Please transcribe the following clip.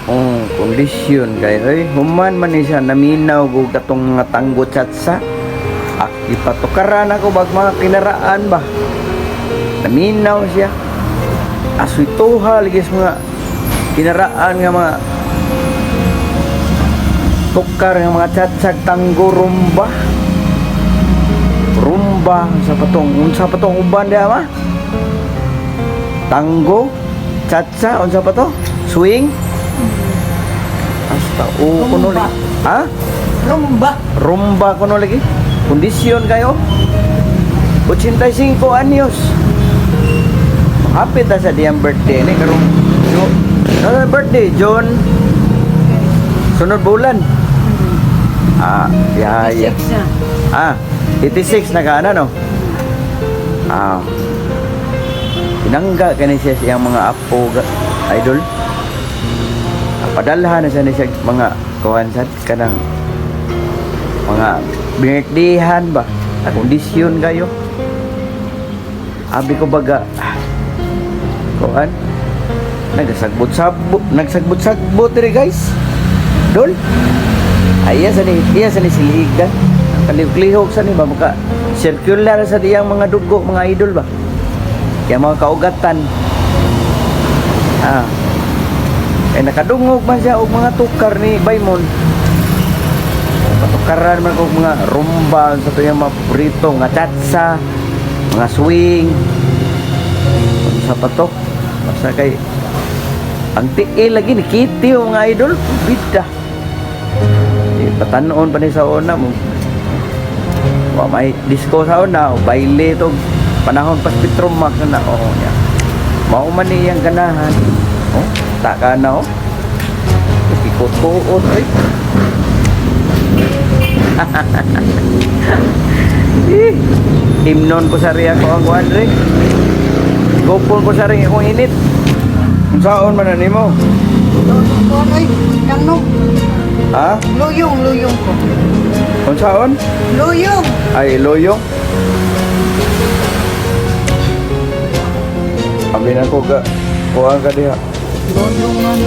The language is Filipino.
Oh, kondisyon kay oy, human man ni siya naminaw og katong mga tanggo chatsa. Ipatukaran ako bag mga kinaraan ba. Naminaw siya. Aswituha lagi sa mga kinaraan nga mga tukar nga mga chatsag tanggo rumba. Rumba unsa patong uban dia ma? Tanggo, chatsa, unsa pa to? Swing? Hasta kuno lagi. Ha? Rumba kuno lagi. Kondisyon kayo. 85 anyos. Hapit na sa diyang birthday ni karong birthday John. Sunod bulan. Ya. 86 na ka no. Pinangga ka siya siyang mga apo idol. Padalhan na siya mga kawansan kanang mga birthdayhan ba. Kondisyon kayo. Abi ko baga kuan nagsagbot diri guys. Dol. Iya sa ni siligan. Kalihog sa ni ba maka circular sa diyang mga dugo mga idol ba. Kaya mga kaugatan. Nakadungog man siya og mga tukar ni Baymon. Patukaran man og mga rumba sa tuyang mga paborito, mga chatsa, mga swing. Sa patok, basta kay ang tiil lagi ni Kitty o mga idol, bida. Patanon pa ni sa una mo. May disco sa una, o baile to panahon pas Petrom Max na niya. Mao man ni yang ganahan. Taka na ikot-kot ay. Himnon ko sa riya ko ang kuadre. Gopon ko sa ring akong init. Unsaon man na nimo? Ay, kanong Ha? luyong ko. Unsaon? Luyong. Ay loyong. Abi na ko ga kuha ka diha. Luyong man.